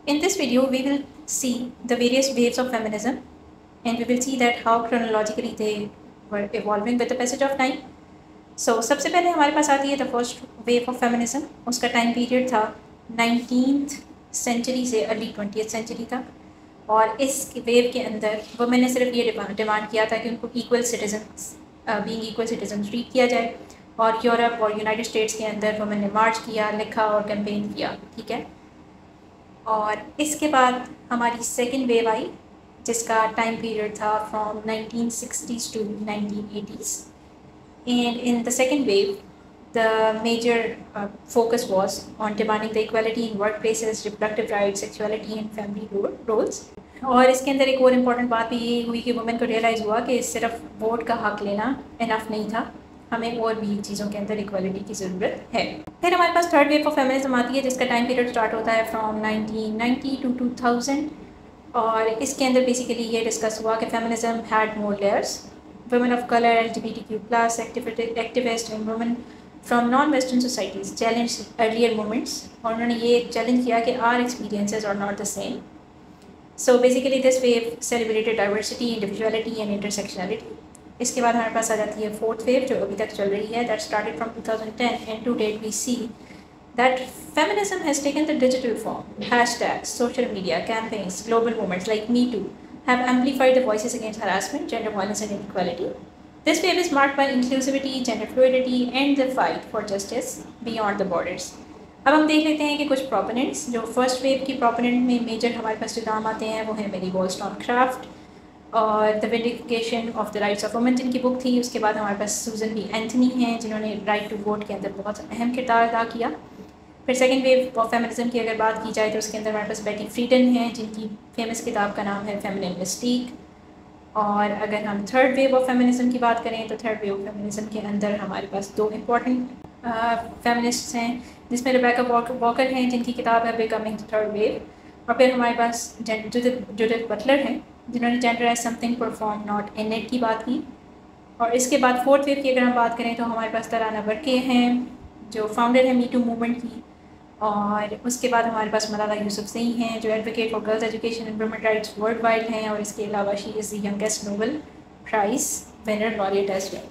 In this video, we will see the various waves of feminism and we will see that how chronologically they were evolving with the passage of time. So सबसे पहले हमारे पास आती है the first wave of feminism. उसका time period था 19th century से early 20th century तक और इस वेव के अंदर वुमेन ने सिर्फ ये डिमांड किया था कि उनको बीइंग इक्वल सिटीजन ट्रीट किया जाए और यूरोप और यूनाइटेड स्टेट्स के अंदर वुमेन ने मार्च किया, लिखा और कैंपेन किया, ठीक है। और इसके बाद हमारी सेकेंड वेव आई जिसका टाइम पीरियड था from 1960s to 1980s and in the second wave the major focus was on demanding the equality in workplaces, reproductive rights, sexuality and family roles। और इसके अंदर एक और इम्पॉर्टेंट बात भी ये हुई कि वुमेन को रियलाइज़ हुआ कि सिर्फ वोट का हक लेना इनफ नहीं था, हमें और भी चीज़ों के अंदर इक्वालिटी की ज़रूरत है। फिर हमारे पास थर्ड वेव ऑफ फेमिनिज्म आती है जिसका टाइम पीरियड स्टार्ट होता है फ्रॉम 1990 to 2000 और इसके अंदर बेसिकली ये डिस्कस हुआ कि feminism had more layers. Women of colour, LGBTQ+ activist and women from non western societies challenge earlier movements और उन्होंने ये चैलेंज किया कि our experiences are not the same. So basically this wave celebrated diversity, individuality and intersectionality। इसके बाद हमारे पास आ जाती है फोर्थ वेव जो अभी तक चल रही है, that started from 2010 and to date we see that feminism has taken the digital form। Hashtags, social media, campaigns, global movements like Me Too have amplified the voices against harassment, gender violence and inequality। This wave is marked by inclusivity, gender fluidity and the fight for justice beyond the borders। अब हम देख लेते हैं कि कुछ proponents जो first wave की proponent में मेजर हमारे पास जो नाम आते हैं वो है मेरी वॉलस्टोनक्राफ्ट और the vindication of the rights of women जिनकी बुक थी। उसके बाद हमारे पास सूजन बी एंथनी हैं जिन्होंने राइट टू वोट के अंदर बहुत अहम किरदार अदा किया। फिर सेकेंड वेव ऑफ फेमिनिज्म की अगर बात की जाए तो उसके अंदर हमारे पास बेटी फ्रीडन हैं जिनकी फेमस किताब का नाम है फेमिनिन मिस्टीक। और अगर हम थर्ड वेव ऑफ फेमिनिज्म की बात करें तो थर्ड वेव ऑफ फेमिनिज्म के अंदर हमारे पास दो इम्पॉर्टेंट फेमिनिस्ट्स हैं जिसमें रेबेका वॉकर हैं जिनकी किताब है बिकमिंग द थर्ड वेव और फिर हमारे पास जूडिथ बटलर हैं जिन्होंने gender as something perform not innate की बात की। और इसके बाद फोर्थ वेव की अगर हम बात करें तो हमारे पास तराना बरके हैं जो फाउंडर है मी टू मूवमेंट की। और उसके बाद हमारे पास मलाला यूसुफजई हैं जो advocate for girls education and women rights world wide हैं और इसके अलावा she is the youngest Nobel prize winner laureate as well.